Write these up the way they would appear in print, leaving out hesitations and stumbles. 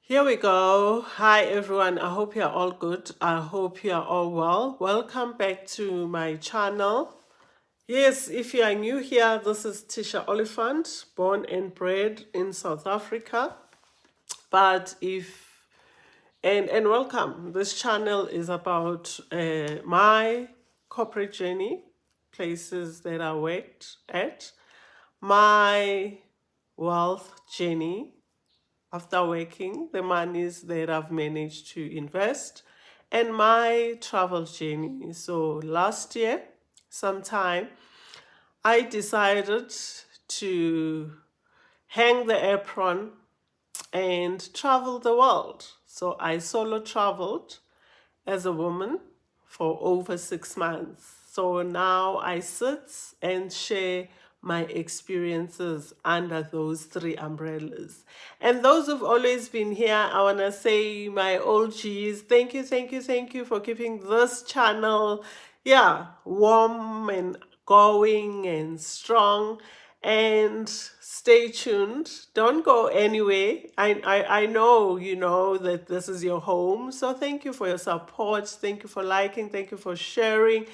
Here we go. Hi, everyone. I hope you're all good. I hope you're all well. Welcome back to my channel. Yes, if you are new here, this is Tisha Oliphant, born and bred in South Africa. But if and welcome. This channel is about my corporate journey, places that I worked at, my wealth journey after working, the monies that I've managed to invest, and my travel journey. So last year, sometime, I decided to hang the apron and travel the world. So I solo traveled as a woman for over 6 months. So now I sit and share my experiences under those three umbrellas. And those who've always been here, I want to say, my OGs, thank you, thank you, thank you for keeping this channel, warm and going and strong. And stay tuned. Don't go anywhere. I know you know that this is your home. So thank you for your support. Thank you for liking. Thank you for sharing.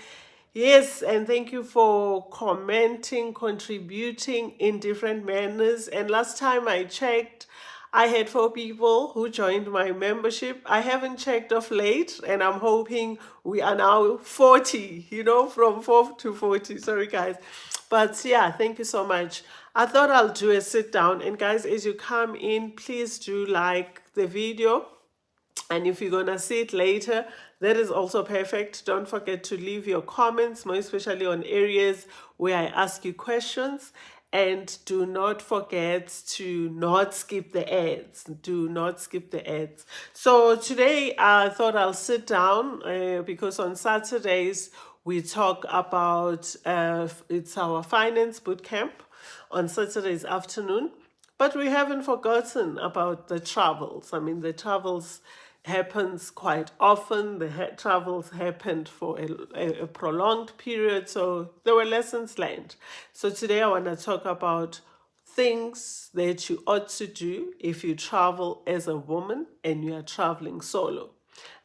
Yes, and thank you for commenting, contributing in different manners. And last time I checked, I had 4 people who joined my membership. I haven't checked of late, and I'm hoping we are now 40, from 4 to 40. Sorry, guys. But yeah, thank you so much. I thought I'll do a sit down. And guys, as you come in, please do like the video. And if you're gonna see it later, that is also perfect. Don't forget to leave your comments, more especially on areas where I ask you questions. And do not forget to not skip the ads. Do not skip the ads. So today I thought I'll sit down because on Saturdays we talk about it's our finance boot camp on Saturdays afternoon. But we haven't forgotten about the travels. I mean, the travels happens quite often. The travels happened for a prolonged period, so there were lessons learned. So today I want to talk about things that you ought to do if you travel as a woman and you are traveling solo.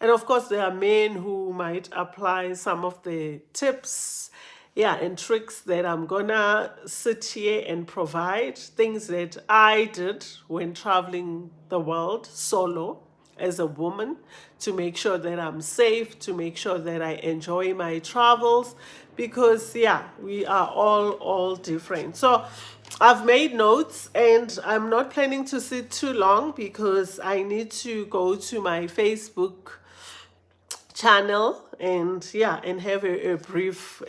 And of course, there are men who might apply some of the tips, and tricks that I'm gonna sit here and provide, things that I did when traveling the world solo as a woman to make sure that I'm safe, to make sure that I enjoy my travels, because we are all different. So I've made notes and I'm not planning to sit too long because I need to go to my Facebook channel and have a brief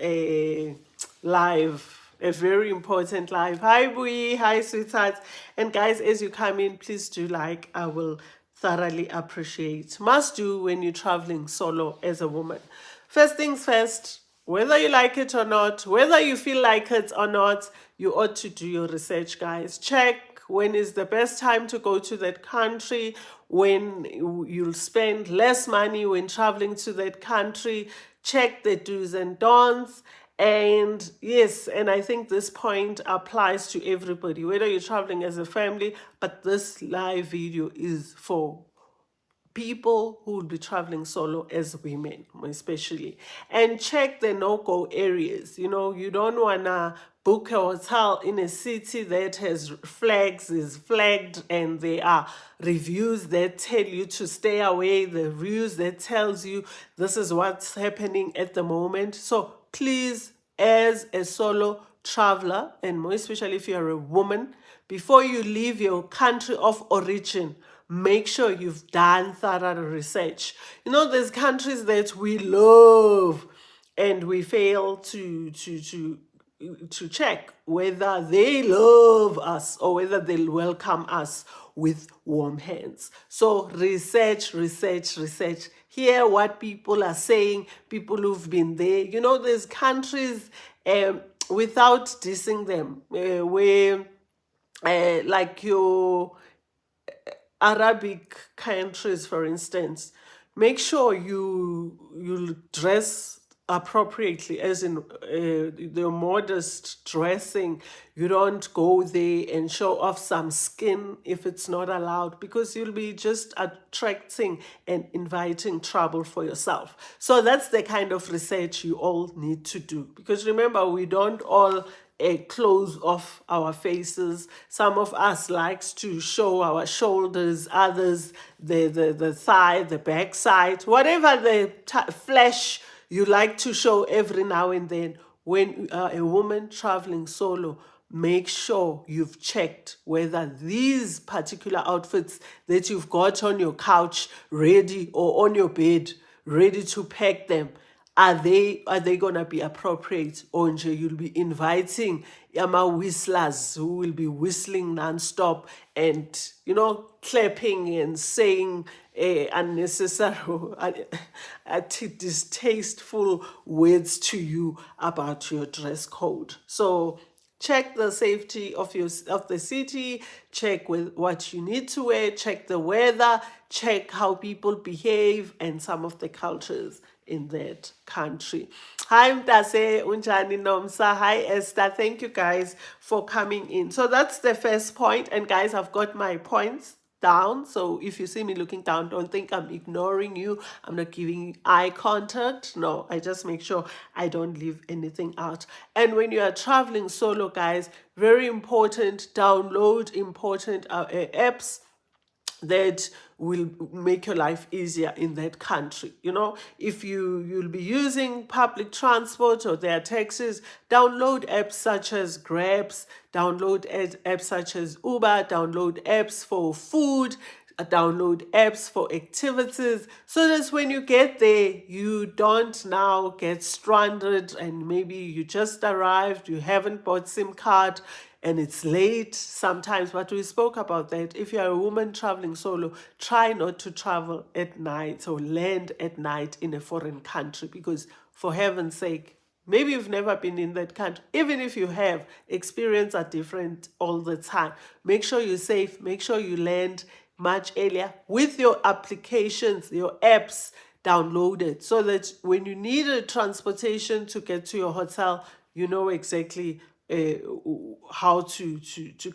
live, a very important live. Hi Bui, hi sweetheart. And guys, as you come in, please do like. I will thoroughly appreciate. Must do when you're traveling solo as a woman. First things first, whether you like it or not, whether you feel like it or not, you ought to do your research, guys. Check when is the best time to go to that country, when you'll spend less money when traveling to that country. Check the do's and don'ts. And yes, and I think this point applies to everybody, whether you're traveling as a family, but this live video is for people who will be traveling solo as women, especially. And check the no-go areas. You don't want to book a hotel in a city that has flags, is flagged, and there are reviews that tell you to stay away, the reviews that tells you this is what's happening at the moment. So please, as a solo traveler, and more especially if you're a woman, before you leave your country of origin, make sure you've done thorough research. There's countries that we love and we fail to check whether they love us or whether they'll welcome us with warm hands. So research, research, research. Hear what people are saying, people who've been there. There's countries, without dissing them, where like your Arabic countries, for instance, make sure you dress appropriately, as in the modest dressing. You don't go there and show off some skin if it's not allowed, because you'll be just attracting and inviting trouble for yourself. So that's the kind of research you all need to do, because remember, we don't all close off our faces. Some of us likes to show our shoulders, others the thigh, the back side, whatever the flesh you like to show every now and then. When you are a woman traveling solo, make sure you've checked whether these particular outfits that you've got on your couch ready, or on your bed ready to pack them, are they gonna be appropriate? Or nje you'll be inviting ama whistlers who will be whistling non-stop and clapping and saying unnecessary distasteful words to you about your dress code. So check the safety of the city, check with what you need to wear, check the weather, check how people behave and some of the cultures in that country. Hi Mtase, unjani Nomsa. Hi Esther. Thank you guys for coming in. So that's the first point. And guys, I've got my points down. So if you see me looking down, don't think I'm ignoring you. I'm not giving you eye contact. No, I just make sure I don't leave anything out. And when you are traveling solo, guys, very important, download important apps that will make your life easier in that country. If you'll be using public transport or there are taxis, download apps such as Grabs, download apps such as Uber, download apps for food, download apps for activities, so that when you get there, you don't now get stranded and maybe you just arrived, you haven't bought SIM card, and it's late sometimes. But we spoke about that. If you're a woman traveling solo, try not to travel at night or land at night in a foreign country, because for heaven's sake, maybe you've never been in that country. Even if you have, experiences are different all the time. Make sure you're safe. Make sure you land much earlier with your applications, your apps downloaded, so that when you need a transportation to get to your hotel, you know exactly how to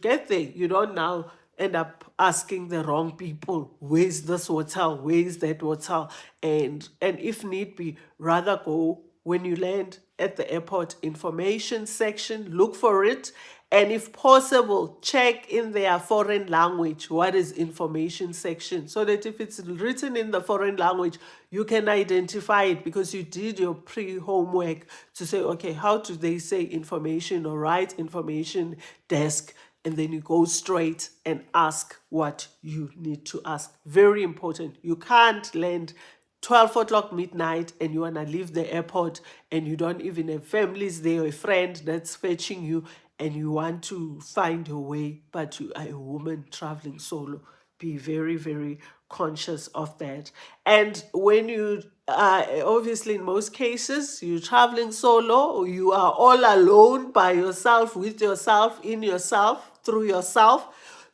get there. You don't now end up asking the wrong people, where's this hotel, where's that hotel, and if need be, rather go when you land at the airport information section, look for it, and if possible, check in their foreign language what is information section, so that if it's written in the foreign language, you can identify it, because you did your pre-homework to say, okay, how do they say information, or write information desk, and then you go straight and ask what you need to ask. Very important. You can't land 12 o'clock midnight and you want to leave the airport and you don't even have families there or a friend that's fetching you, and you want to find your way, but you are a woman traveling solo. Be very, very conscious of that. And when you obviously, in most cases, you're traveling solo, or you are all alone by yourself, with yourself, in yourself, through yourself.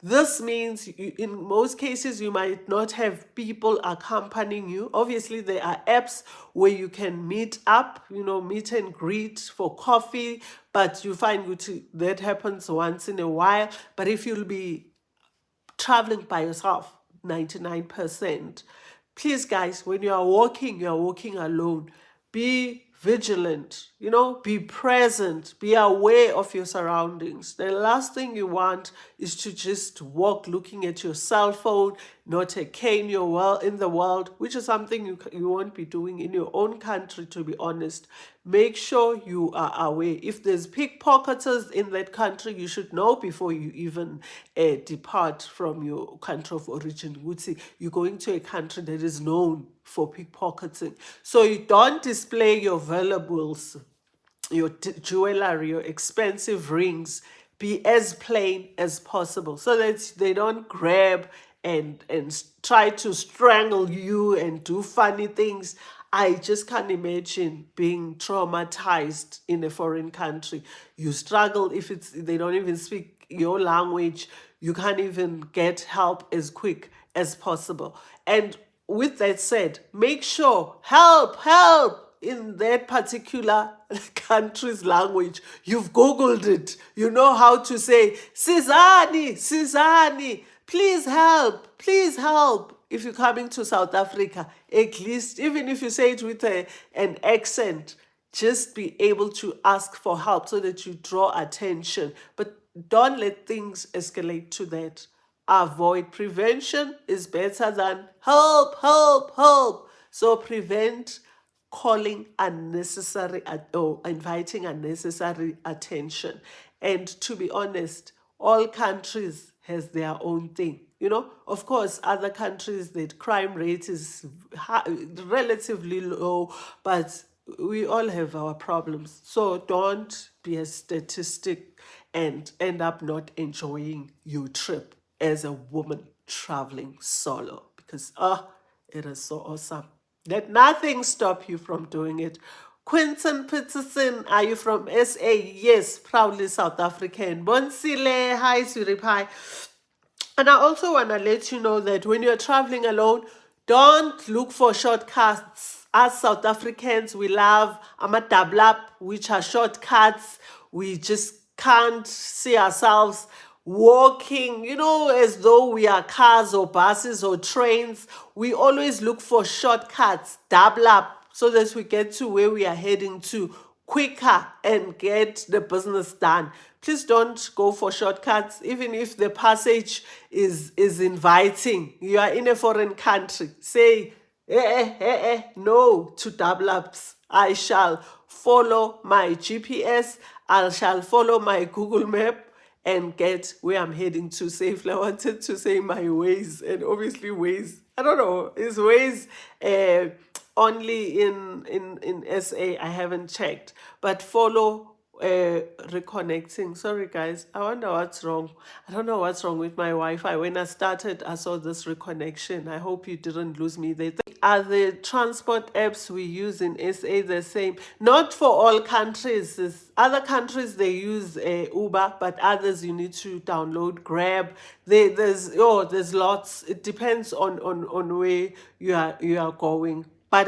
This means in most cases you might not have people accompanying you. Obviously, there are apps where you can meet up, meet and greet for coffee, but you find that happens once in a while. But if you'll be traveling by yourself, 99%, please guys, when you're walking alone. Be vigilant, be present, be aware of your surroundings. The last thing you want is to just walk looking at your cell phone, not a care in the world, which is something you won't be doing in your own country, to be honest. Make sure you are aware. If there's pickpocketers in that country, you should know before you even depart from your country of origin. You're going to a country that is known for pickpocketing. So you don't display your valuables, your jewelry, your expensive rings. Be as plain as possible, so that they don't grab and try to strangle you and do funny things. I just can't imagine being traumatized in a foreign country. You struggle if they don't even speak your language. You can't even get help as quick as possible. And with that said, make sure, help, in that particular country's language, you've Googled it, you know how to say, Sizani, Sizani, please help. If you're coming to South Africa, at least, even if you say it with an accent, just be able to ask for help so that you draw attention. But don't let things escalate to that. Avoid. Prevention is better than help, help, help. So prevent calling unnecessary or inviting unnecessary attention. And to be honest, all countries has their own thing. You know, of course, other countries, the crime rate is relatively low, but we all have our problems. So don't be a statistic and end up not enjoying your trip as a woman traveling solo, because it is so awesome. Let nothing stop you from doing it. Quinton Peterson, are you from SA? Yes, proudly South African. Bonsile, hi, sweetie pie. And I also want to let you know that when you're traveling alone, don't look for shortcuts. As South Africans, we love amadablap, which are shortcuts. We just can't see ourselves walking, you know, as though we are cars or buses or trains. We always look for shortcuts, double up, so that we get to where we are heading to quicker and get the business done. Please don't go for shortcuts, even if the passage is inviting. You are in a foreign country. Say, no to double ups. I shall follow my GPS. I shall follow my Google map and get where I'm heading to safely. I wanted to say my ways, and obviously ways, I don't know, is ways only in SA. I haven't checked, but follow reconnecting. Sorry guys, I wonder what's wrong. I don't know what's wrong with my Wi-Fi. When I started, I saw this reconnection. I hope you didn't lose me there. Are the transport apps we use in SA the same? Not for all countries. Other countries they use Uber, but others you need to download Grab. There's lots. It depends on where you are going. But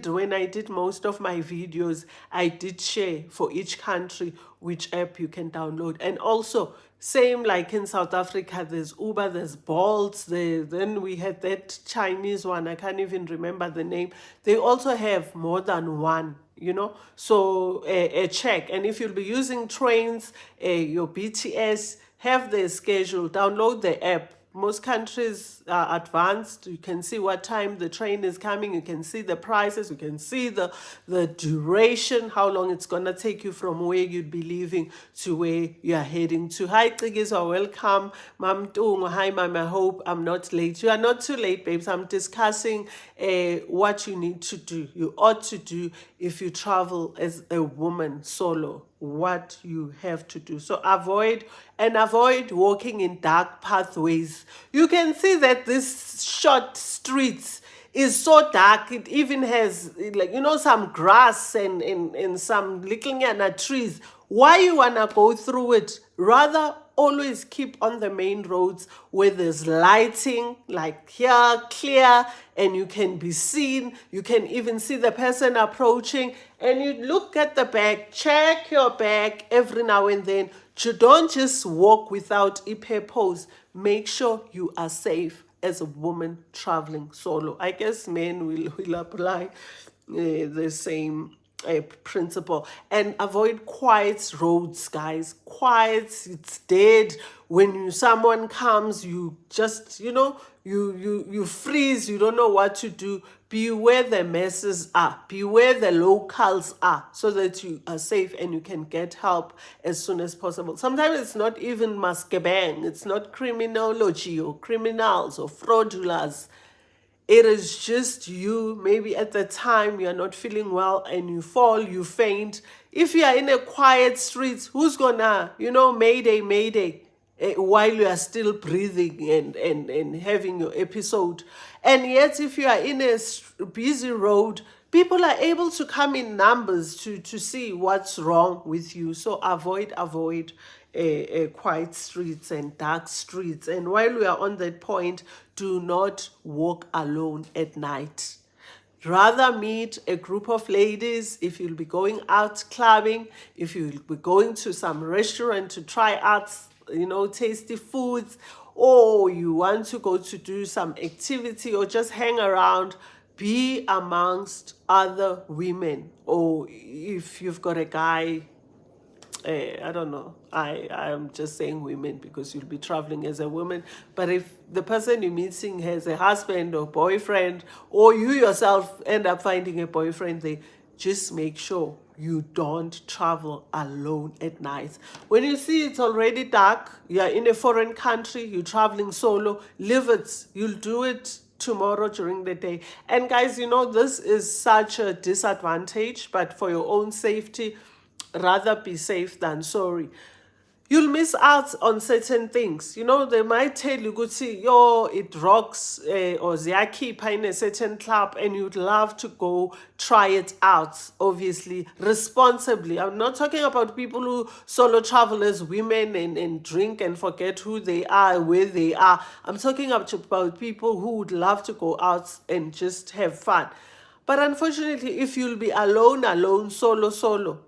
when I did most of my videos, I did share for each country which app you can download. And also, same like in South Africa, there's Uber, there's Bolt, then we had that Chinese one, I can't even remember the name. They also have more than one, you know, so check. And if you'll be using trains, your BTS, have their schedule, download the app. Most countries are advanced. You can see what time the train is coming. You can see the prices. You can see the duration, how long it's going to take you from where you'd be leaving to where you are heading to. Hi, Tigizwa, welcome. Mam Tungu, hi, Mom, I hope I'm not late. You are not too late, babes. I'm discussing what you need to do. You ought to do if you travel as a woman solo, what you have to do. So avoid walking in dark pathways. You can see that this short streets is so dark. It even has, like, you know, some grass and some little trees. Why you wanna go through it? Rather always keep on the main roads where there's lighting, like here, clear, and you can be seen. You can even see the person approaching, and you look at the back, check your back every now and then. You don't just walk without a purpose. Make sure you are safe as a woman traveling solo. I guess men will apply the same principle. And avoid quiet roads, guys. Quiet, it's dead. When someone comes, you just, you know, you freeze. You don't know what to do. Be where the masses are. Be where the locals are, so that you are safe and you can get help as soon as possible. Sometimes it's not even maskebang. It's not criminology or criminals or fraudulers. It is just you. Maybe at the time you're not feeling well and you fall, you faint. If you are in a quiet street, who's gonna, you know, mayday, mayday, while you are still breathing and having your episode. And yet, if you are in a busy road, people are able to come in numbers to see what's wrong with you. So avoid quiet streets and dark streets. And while we are on that point, do not walk alone at night. Rather meet a group of ladies if you'll be going out clubbing, if you'll be going to some restaurant to try out, tasty foods, or you want to go to do some activity or just hang around, be amongst other women. Or if you've got a guy, I don't know. I'm just saying women because you'll be traveling as a woman. But if the person you're meeting has a husband or boyfriend, or you yourself end up finding a boyfriend there, just make sure you don't travel alone at night. When you see it's already dark, you're in a foreign country, you're traveling solo, leave it. You'll do it tomorrow during the day. And guys, this is such a disadvantage, but for your own safety, rather be safe than sorry. You'll miss out on certain things. They might tell you, good see, yo, it rocks, or ziyakhipha in a certain club, and you'd love to go try it out, obviously, responsibly. I'm not talking about people who solo travel as women and drink and forget who they are, where they are. I'm talking about people who would love to go out and just have fun. But unfortunately, if you'll be alone, solo,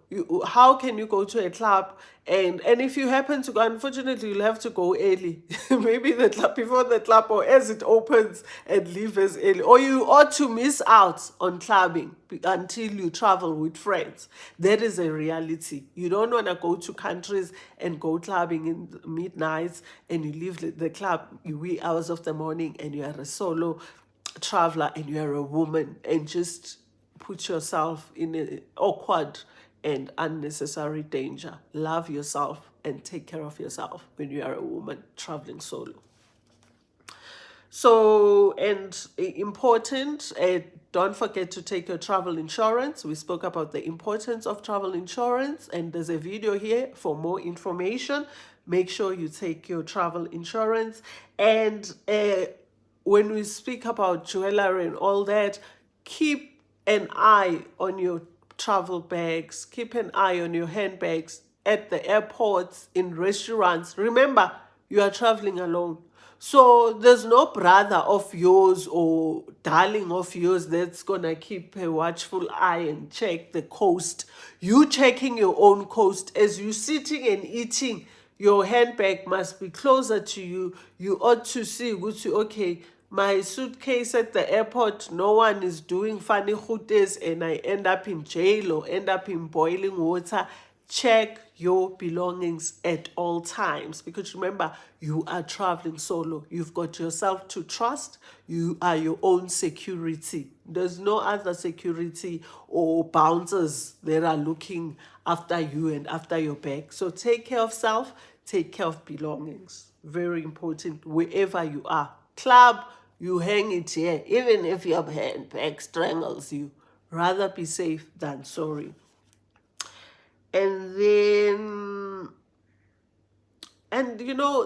how can you go to a club? And if you happen to go, unfortunately, you'll have to go early. Maybe the club before the club, or as it opens, and leave as early. Or you ought to miss out on clubbing until you travel with friends. That is a reality. You don't want to go to countries and go clubbing in the midnights, and you leave the club wee hours of the morning, and you are a solo traveler and you're a woman, and just put yourself in an awkward and unnecessary danger. Love yourself and take care of yourself when you are a woman traveling solo. So, and important, don't forget to take your travel insurance. We spoke about the importance of travel insurance, and there's a video here for more information. Make sure you take your travel insurance. And when we speak about jewelry and all that, keep an eye on your travel bags, keep an eye on your handbags at the airports, in restaurants. Remember, you are traveling alone. So there's no brother of yours or darling of yours that's gonna keep a watchful eye and check the coast. You checking your own coast as you sitting and eating. Your handbag must be closer to you. You ought to see, okay, my suitcase at the airport, no one is doing funny hooters and I end up in jail or end up in boiling water. Check your belongings at all times, because remember, you are traveling solo. You've got yourself to trust. You are your own security. There's no other security or bouncers that are looking after you and after your bag. So take care of self, take care of belongings. Very important wherever you are. Club, you hang it here. Even if your handbag strangles you, rather be safe than sorry. And then,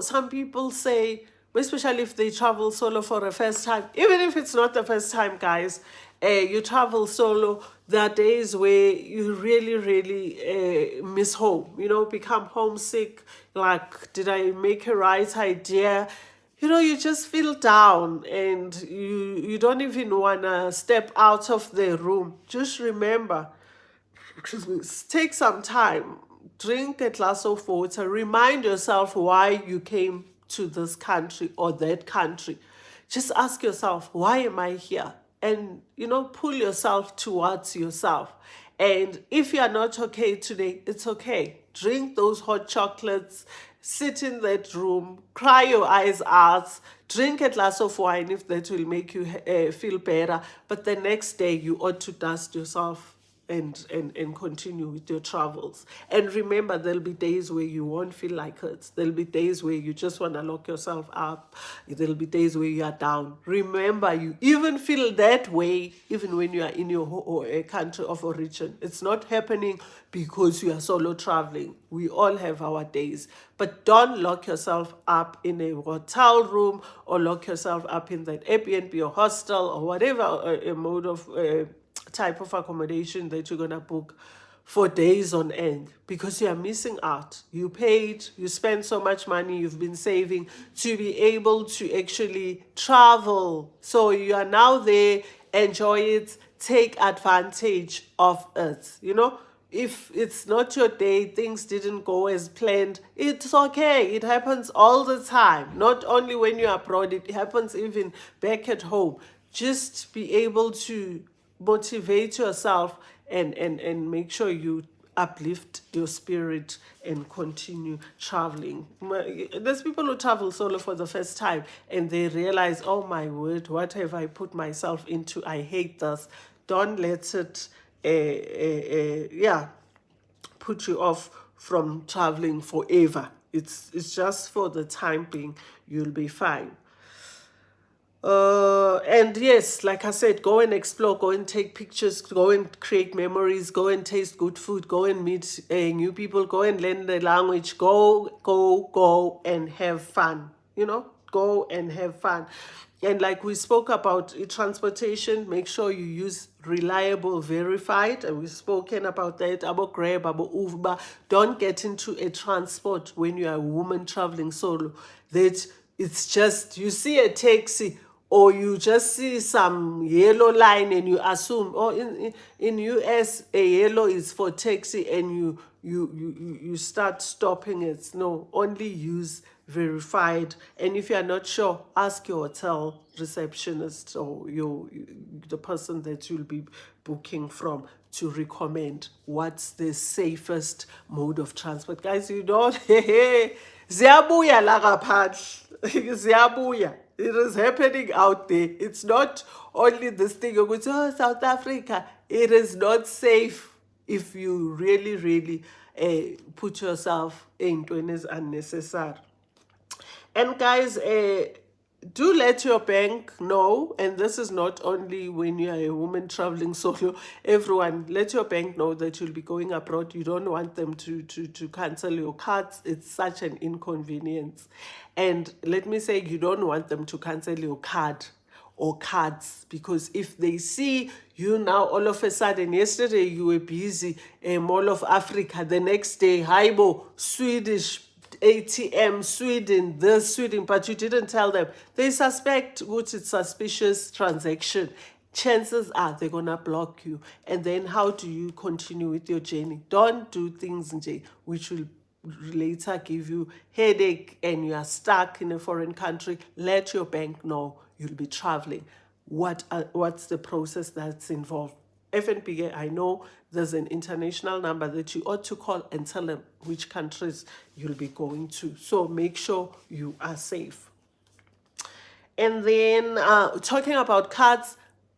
some people say, especially if they travel solo for the first time, even if it's not the first time, guys, you travel solo, there are days where you really, really miss home, become homesick, like, did I make a right idea? You just feel down, and you don't even want to step out of the room. Just remember, take some time, drink a glass of water, remind yourself why you came to this country or that country. Just ask yourself, why am I here? And, pull yourself towards yourself. And if you are not okay today, it's okay. Drink those hot chocolates, sit in that room, cry your eyes out, drink a glass of wine if that will make you feel better. But the next day, you ought to dust yourself and continue with your travels. And remember, there'll be days where you won't feel like it. There'll be days where you just want to lock yourself up. There'll be days where you are down. Remember, you even feel that way even when you are in your country of origin. It's not happening because you are solo traveling. We all have our days. But don't lock yourself up in a hotel room or lock yourself up in that Airbnb or hostel or whatever a mode of type of accommodation that you're going to book for days on end because you are missing out. You paid, you spent so much money, you've been saving to be able to actually travel. So you are now there, enjoy it, take advantage of it. You know, if it's not your day, things didn't go as planned, it's okay. It happens all the time. Not only when you're abroad, it happens even back at home. Just be able to motivate yourself and make sure you uplift your spirit and continue traveling. There's people who travel solo for the first time and they realize, oh my word, what have I put myself into? I hate this. Don't let it put you off from traveling forever. It's just for the time being. You'll be fine. And yes, like I said, go and explore, go and take pictures, go and create memories, go and taste good food, go and meet new people, go and learn the language, go and have fun, you know, go and have fun. And like we spoke about transportation, make sure you use reliable, verified, and we've spoken about that, about Grab, about Uber. Don't get into a transport when you are a woman traveling solo. That it's just, you see a taxi, or you just see some yellow line and you assume, oh, in US a yellow is for taxi, and you start stopping it. No, only use verified. And if you are not sure, ask your hotel receptionist or the person that you'll be booking from to recommend what's the safest mode of transport. Guys, you don't ziyabuya la ngaphandle. Ziyabuya. It is happening out there. It's not only this thing of, oh, South Africa. It is not safe if you really put yourself into an unnecessary. And guys, do let your bank know, and this is not only when you are a woman traveling solo, everyone, let your bank know that you'll be going abroad. You don't want them to cancel your cards. It's such an inconvenience. And let me say, you don't want them to cancel your card or cards, because if they see you now all of a sudden, yesterday you were busy, Mall of Africa, the next day, Haibo, Swedish ATM, Sweden, but you didn't tell them. They suspect which it's suspicious transaction. Chances are they're gonna block you. And then how do you continue with your journey? Don't do things which will later give you headache and you are stuck in a foreign country. Let your bank know you'll be traveling. What's the process that's involved? FNPA, I know there's an international number that you ought to call and tell them which countries you'll be going to. So make sure you are safe. And then talking about cards,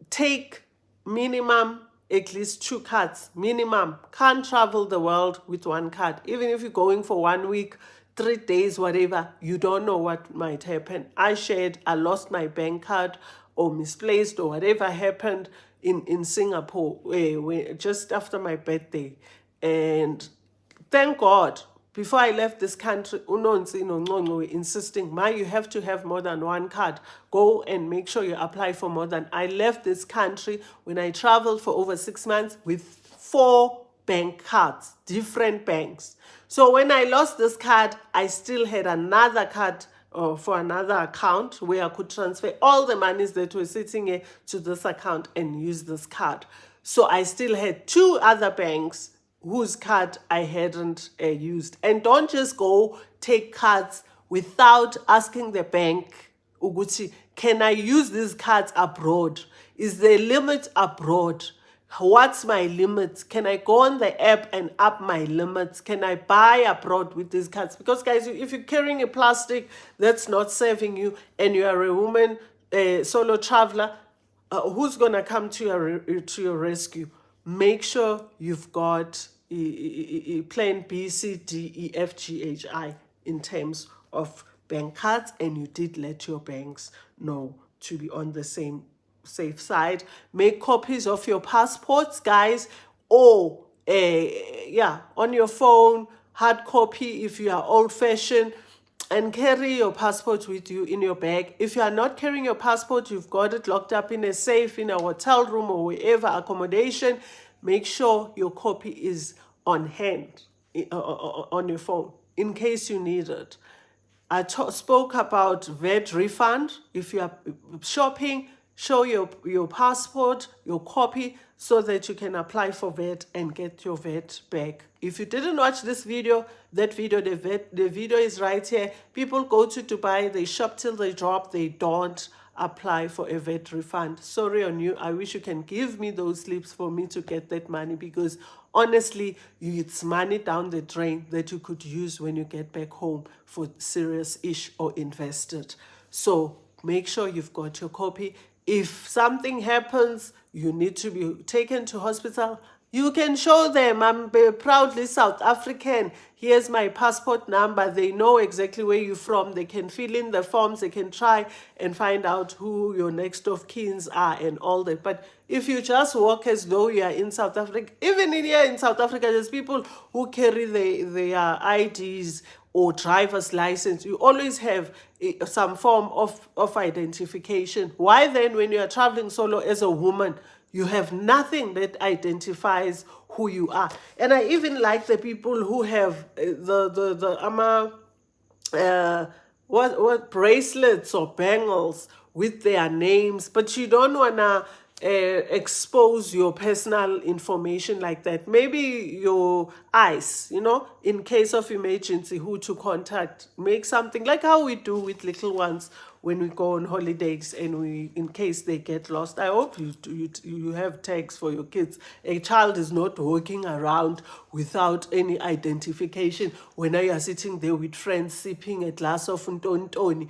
take minimum at least 2 cards. Minimum. Can't travel the world with 1 card. Even if you're going for 1 week, 3 days, whatever, you don't know what might happen. I lost my bank card or misplaced or whatever happened in Singapore just after my birthday. And thank God, before I left this country, Unonsi no were insisting, you have to have more than 1 card. Go and make sure you apply for more than. I left this country when I traveled for over 6 months with 4 bank cards, different banks. So when I lost this card, I still had another card for another account where I could transfer all the monies that were sitting here to this account and use this card. So I still had 2 other banks whose card I hadn't used. And don't just go take cards without asking the bank, Uguchi, can I use these cards abroad? Is there a limit abroad? What's my limits? Can I go on the app and up my limits? Can I buy abroad with these cards? Because guys, if you're carrying a plastic that's not serving you and you are a woman, a solo traveler, who's going to come to your rescue? Make sure you've got plan B, C, D, E, F, G, H, I in terms of bank cards, and you did let your banks know to be on the same safe side. Make copies of your passports, guys, or on your phone, hard copy if you are old-fashioned, and carry your passport with you in your bag. If you are not carrying your passport, you've got it locked up in a safe in a hotel room or wherever accommodation, make sure your copy is on hand, on your phone, in case you need it. I spoke about VAT refund. If you are shopping, show your passport, your copy, so that you can apply for VAT and get your VAT back. If you didn't watch this video, that video, the video is right here. People go to Dubai, they shop till they drop, they don't apply for a VAT refund. Sorry on you. I wish you can give me those slips for me to get that money, because honestly, it's money down the drain that you could use when you get back home for serious ish or invested. So make sure you've got your copy. If something happens, you need to be taken to hospital, you can show them, I'm proudly South African. Here's my passport number. They know exactly where you're from. They can fill in the forms. They can try and find out who your next of kins are and all that. But if you just walk as though you are in South Africa, even here in South Africa, there's people who carry their IDs or driver's license. You always have some form of identification. Why then, when you are traveling solo as a woman, you have nothing that identifies who you are? And I even like the people who have what bracelets or bangles with their names, but you don't wanna expose your personal information like that. Maybe your eyes, in case of emergency, who to contact. Make something like how we do with little ones when we go on holidays, and in case they get lost. I hope you have tags for your kids. A child is not walking around without any identification when you are sitting there with friends sipping a glass of ntontoni,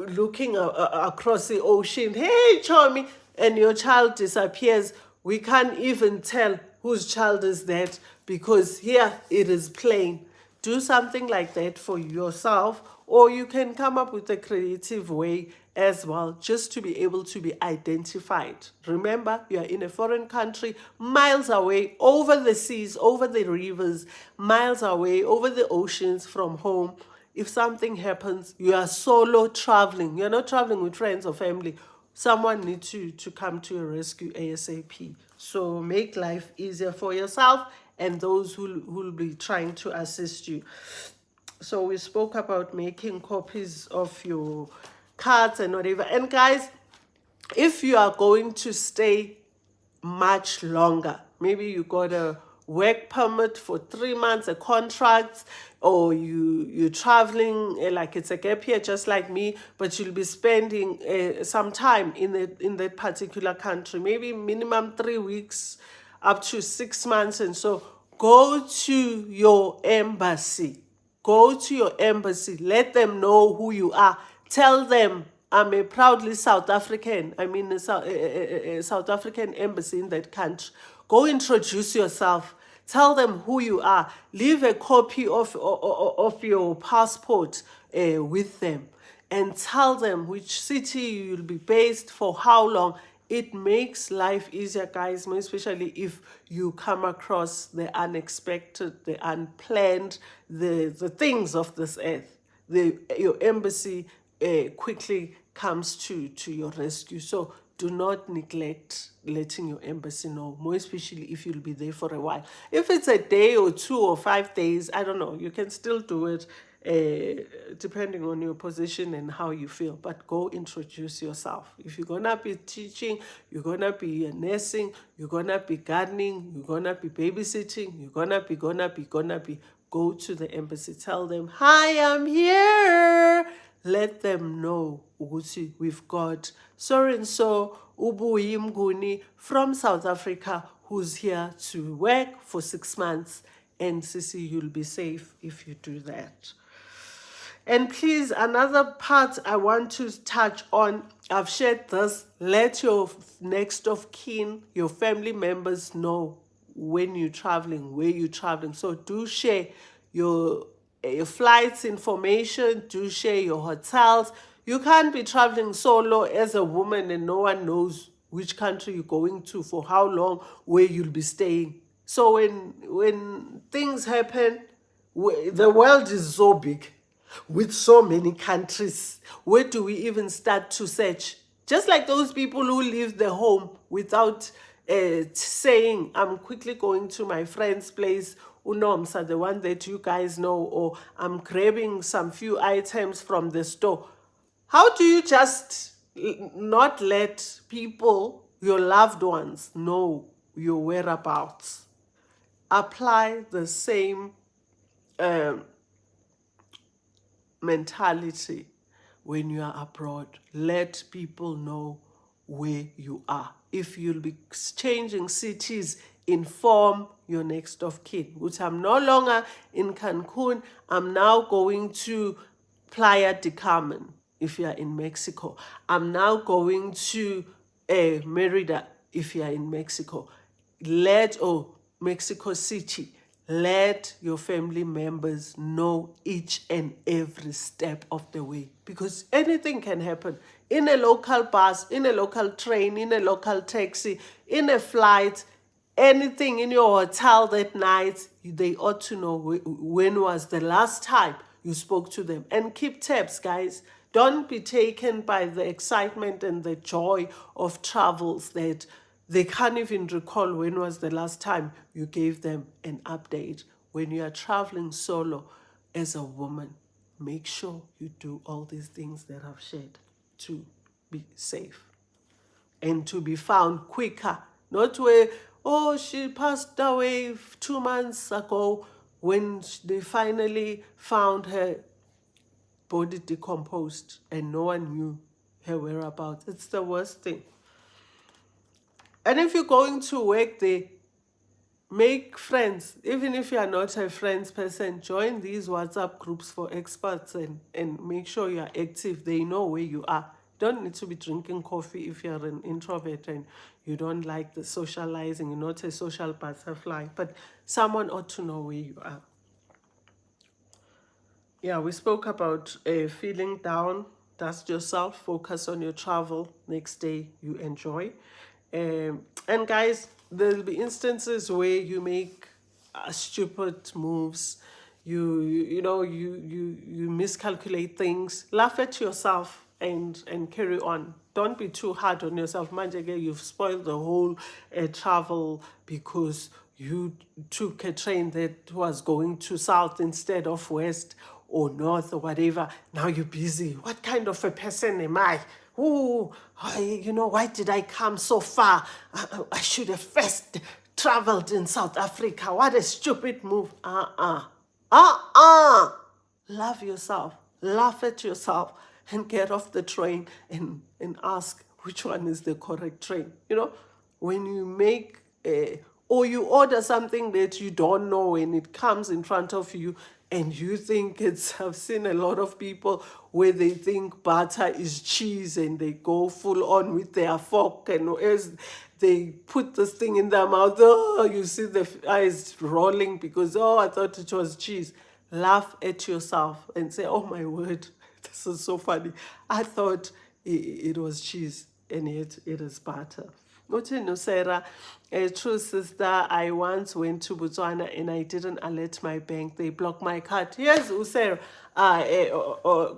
looking across the ocean. Hey, Chomi, and your child disappears. We can't even tell whose child is that, because here it is plain. Do something like that for yourself, or you can come up with a creative way as well, just to be able to be identified. Remember, you are in a foreign country, miles away, over the seas, over the rivers, miles away, over the oceans from home. If something happens, you are solo traveling. You're not traveling with friends or family. Someone needs to come to your rescue ASAP. So make life easier for yourself and those who will be trying to assist you. So we spoke about making copies of your cards and whatever. And guys, if you are going to stay much longer, maybe you got a work permit for 3 months, a contract, or you're traveling, like it's a gap year just like me, but you'll be spending some time in that particular country, maybe minimum 3 weeks up to 6 months. And so go to your embassy. Go to your embassy. Let them know who you are. Tell them, I'm a proudly South African. I mean, a South African embassy in that country. Go introduce yourself. Tell them who you are. Leave a copy of your passport with them. And tell them which city you'll be based, for how long. It makes life easier, guys, more especially if you come across the unexpected, the unplanned, the things of this earth. Your embassy quickly comes to your rescue. So do not neglect letting your embassy know, more especially if you'll be there for a while. If it's a day or 2 or 5 days, I don't know, you can still do it depending on your position and how you feel. But go introduce yourself. If you're gonna be teaching, you're gonna be nursing, you're gonna be gardening, you're gonna be babysitting, you're gonna be, go to the embassy. Tell them, hi, I'm here. Let them know, Uguti, we've got so-and-so, Ubuyi Mguni from South Africa, who's here to work for 6 months. And Sisi, you'll be safe if you do that. And please, another part I want to touch on, I've shared this, let your next of kin, your family members know when you're traveling, where you're traveling. So do share your flights information, do share your hotels. You can't be traveling solo as a woman and no one knows which country you're going to, for how long, where you'll be staying. So when things happen, the world is so big with so many countries. Where do we even start to search? Just like those people who leave their home without saying, I'm quickly going to my friend's place, Unomsa, the one that you guys know, or I'm grabbing some few items from the store. How do you just not let people, your loved ones, know your whereabouts? Apply the same um, mentality when you are abroad. Let people know where you are. If you'll be changing cities, inform your next of kin, which I'm no longer in Cancun. I'm now going to Playa del Carmen if you are in Mexico. I'm now going to Merida if you are in Mexico. Mexico City. Let your family members know each and every step of the way, because anything can happen in a local bus, in a local train, in a local taxi, in a flight, anything in your hotel that night. They ought to know when was the last time you spoke to them. And keep tabs, guys. Don't be taken by the excitement and the joy of travels that they can't even recall when was the last time you gave them an update. When you are traveling solo as a woman, make sure you do all these things that I've shared to be safe and to be found quicker. Not where, oh, she passed away 2 months ago, when they finally found her body decomposed and no one knew her whereabouts. It's the worst thing. And if you're going to work there, make friends. Even if you are not a friends person, join these WhatsApp groups for experts and make sure you are active. They know where you are. Don't need to be drinking coffee if you're an introvert and you don't like the socializing. You're not a social butterfly, but someone ought to know where you are. Yeah, we spoke about feeling down. Dust yourself, focus on your travel. Next day, you enjoy. And guys, there'll be instances where you make stupid moves. You miscalculate things. Laugh at yourself and carry on. Don't be too hard on yourself. Manjage, you've spoiled the whole travel because you took a train that was going to south instead of west or north or whatever. Now you're busy. What kind of a person am I? Oh, why did I come so far? I should have first traveled in South Africa. What a stupid move. Love yourself. Laugh at yourself and get off the train and ask which one is the correct train. When you make or you order something that you don't know and it comes in front of you and you think I've seen a lot of people where they think butter is cheese and they go full on with their fork, and as they put this thing in their mouth, you see the eyes rolling because, I thought it was cheese. Laugh at yourself and say, oh my word, this is so funny. I thought it was cheese and yet it is butter. No, Sarah, a true sister, I once went to Botswana and I didn't alert my bank. They blocked my card. Yes, Sarah,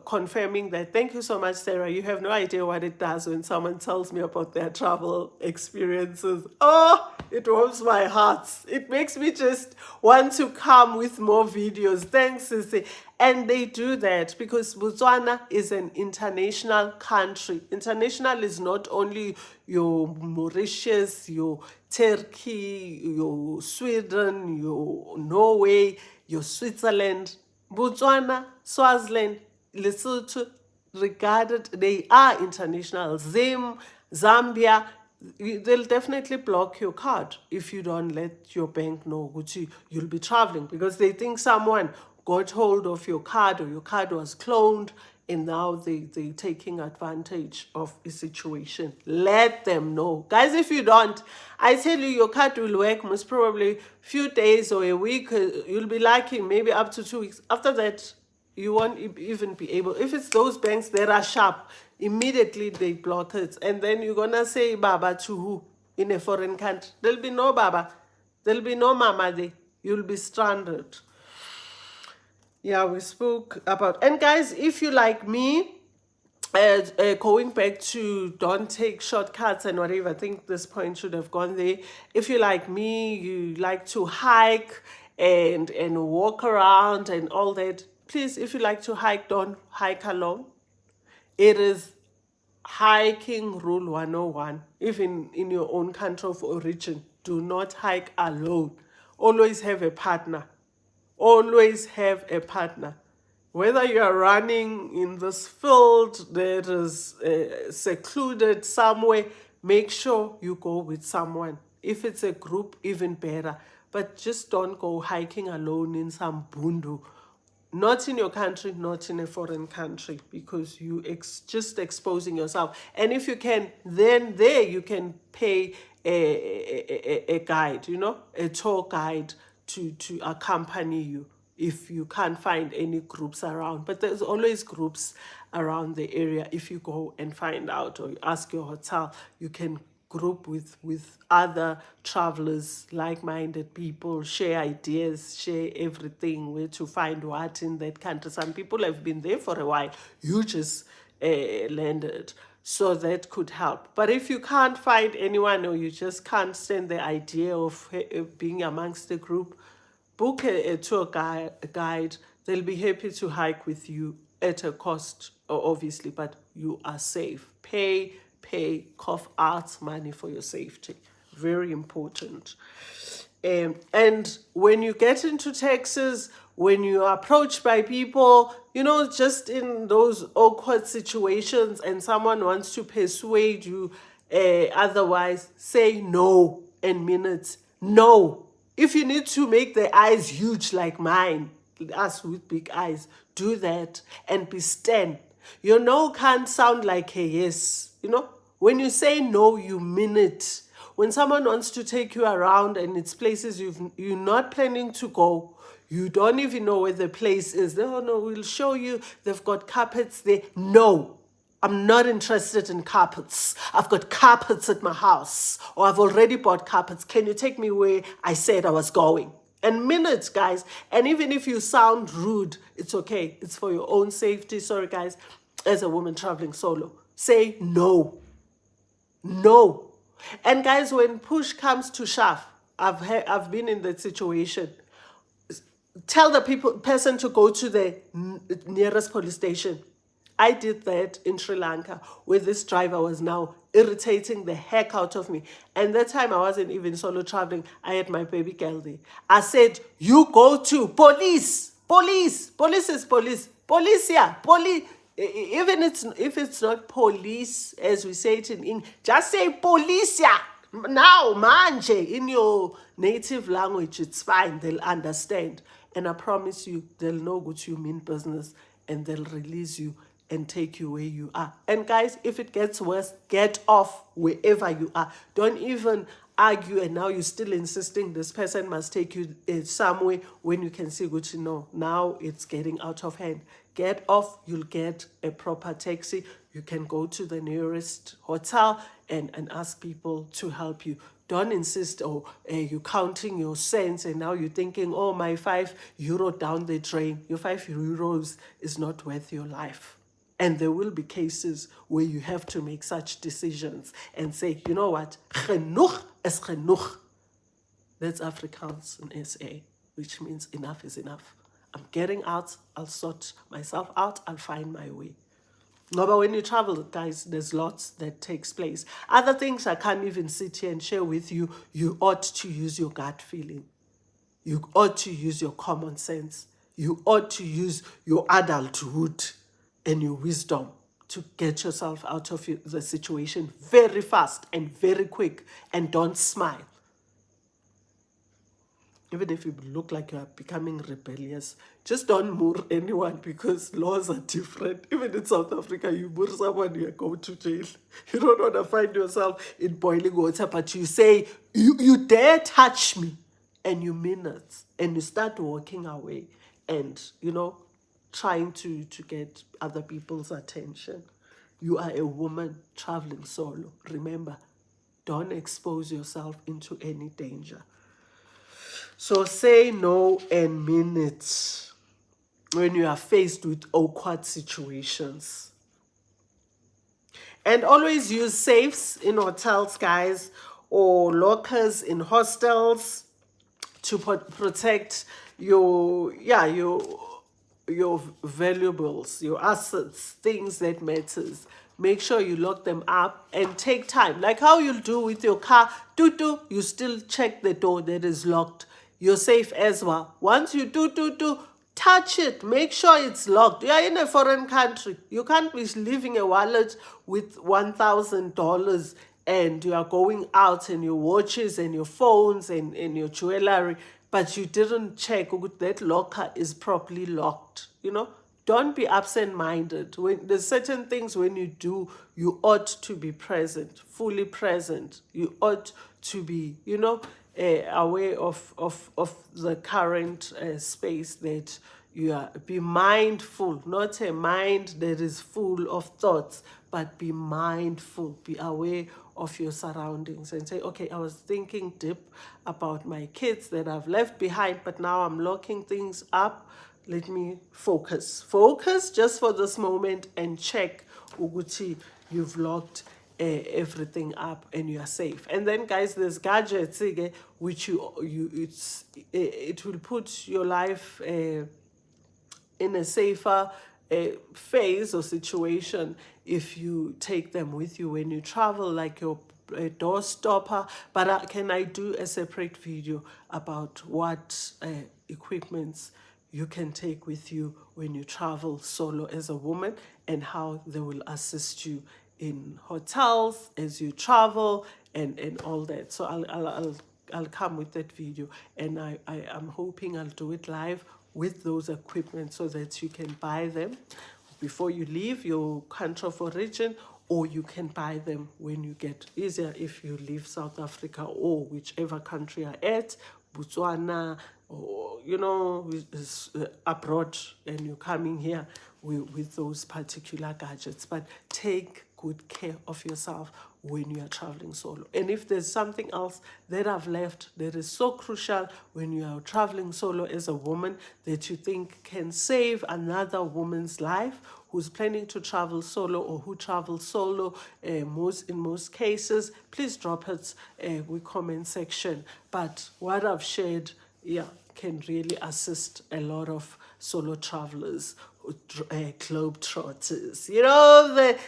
confirming that. Thank you so much, Sarah. You have no idea what it does when someone tells me about their travel experiences. Oh, it warms my heart. It makes me just want to come with more videos. Thanks, Sissy. And they do that because Botswana is an international country. International is not only your Mauritius, your Turkey, your Sweden, your Norway, your Switzerland. Botswana, Swaziland, Lesotho, regarded, they are international. Zambia, they'll definitely block your card if you don't let your bank know what you'll be traveling, because they think someone got hold of your card or your card was cloned and now they're taking advantage of the situation. Let them know. Guys, if you don't, I tell you, your card will work most probably few days or a week. You'll be lucky, maybe up to 2 weeks. After that, you won't even be able. If it's those banks that are sharp, immediately they block it. And then you're going to say Baba to who in a foreign country? There'll be no Baba. There'll be no Mama there. You'll be stranded. Yeah, we spoke about, and guys, if you like me, Going back to don't take shortcuts and whatever, I think this point should have gone there. If you like me, you like to hike and walk around and all that, please, if you like to hike, don't hike alone. It is hiking rule 101. Even in your own country of origin, do not hike alone. Always have a partner. Always have a partner. Whether you are running in this field that is secluded somewhere, make sure you go with someone. If it's a group, even better. But just don't go hiking alone in some bundu. Not in your country, not in a foreign country, because you just exposing yourself. And if you can, then there you can pay a guide, a tour guide to accompany you if you can't find any groups around. But there's always groups around the area. If you go and find out or you ask your hotel, you can group with other travelers, like-minded people, share ideas, share everything, where to find what in that country. Some people have been there for a while. You just landed. So that could help. But if you can't find anyone, or you just can't stand the idea of being amongst the group, book a tour guide. They'll be happy to hike with you at a cost, obviously, but you are safe. Cough out money for your safety. Very important. And when you get into Texas, when you are approached by people, just in those awkward situations and someone wants to persuade you otherwise, say no and mean it. No. If you need to make the eyes huge like mine, us with big eyes, do that and be stern. Your no can't sound like a yes. When you say no, you mean it. When someone wants to take you around and it's places you're not planning to go, you don't even know where the place is. Oh no, we'll show you. They've got carpets there. No, I'm not interested in carpets. I've got carpets at my house, or I've already bought carpets. Can you take me where I said I was going? And minutes, guys. And even if you sound rude, it's okay. It's for your own safety. Sorry, guys. As a woman traveling solo, say no. No. And guys, when push comes to shove, I've been in that situation. Tell the person to go to the nearest police station. I did that in Sri Lanka, where this driver was now irritating the heck out of me. And that time I wasn't even solo traveling. I had my baby girl there. I said, you go to police. Police is police. Police here. Police. Even if it's not police, as we say it in English, just say police here. Now, manje, in your native language, it's fine. They'll understand. And I promise you, they'll know what you mean business, and they'll release you and take you where you are. And guys, if it gets worse, get off wherever you are. Don't even argue, and now you're still insisting this person must take you somewhere when you can see what you know. Now it's getting out of hand. Get off, you'll get a proper taxi. You can go to the nearest hotel and ask people to help you. Don't insist, you're counting your cents and now you're thinking, oh, my €5 down the drain. Your €5 is not worth your life. And there will be cases where you have to make such decisions and say, you know what, genoeg is genoeg. That's Afrikaans in SA, which means enough is enough. I'm getting out, I'll sort myself out, I'll find my way. No, but when you travel, guys, there's lots that takes place. Other things I can't even sit here and share with you. You ought to use your gut feeling. You ought to use your common sense. You ought to use your adulthood and your wisdom to get yourself out of the situation very fast and very quick. And don't smile. Even if you look like you are becoming rebellious, just don't murder anyone, because laws are different. Even in South Africa, you murder someone, you go to jail. You don't want to find yourself in boiling water, but you say, you dare touch me, and you mean it. And you start walking away and, trying to get other people's attention. You are a woman traveling solo. Remember, don't expose yourself into any danger. So say no and mean it when you are faced with awkward situations. And always use safes in hotels, guys, or lockers in hostels to protect your, yeah, your valuables, your assets, things that matters. Make sure you lock them up and take time. Like how you'll do with your car. You still check the door that is locked. You're safe as well. Once you touch it, make sure it's locked. You're in a foreign country. You can't be leaving a wallet with $1,000 and you are going out and your watches and your phones and your jewelry, but you didn't check that locker is properly locked. Don't be absent-minded. When there's certain things when you do, you ought to be present, fully present. You ought to be, aware of the current space that you are. Be mindful, not a mind that is full of thoughts, but be mindful, be aware of your surroundings and say, okay, I was thinking deep about my kids that I've left behind, but now I'm locking things up. Let me focus just for this moment and check ukuthi you've locked everything up and you are safe. And then, guys, there's gadgets which it will put your life in a safer phase or situation if you take them with you when you travel, like your door stopper. But can I do a separate video about what equipments you can take with you when you travel solo as a woman, and how they will assist you in hotels as you travel and all that. So I'll come with that video, and I'm hoping I'll do it live with those equipment so that you can buy them before you leave your country of origin, or you can buy them when you get easier if you leave South Africa or whichever country you're at, Botswana, or abroad, and you're coming here with those particular gadgets. But take good care of yourself when you are traveling solo. And if there's something else that I've left that is so crucial when you are traveling solo as a woman that you think can save another woman's life who's planning to travel solo or who travels solo, in most cases, please drop it with comment section. But what I've shared, can really assist a lot of solo travelers, globetrotters,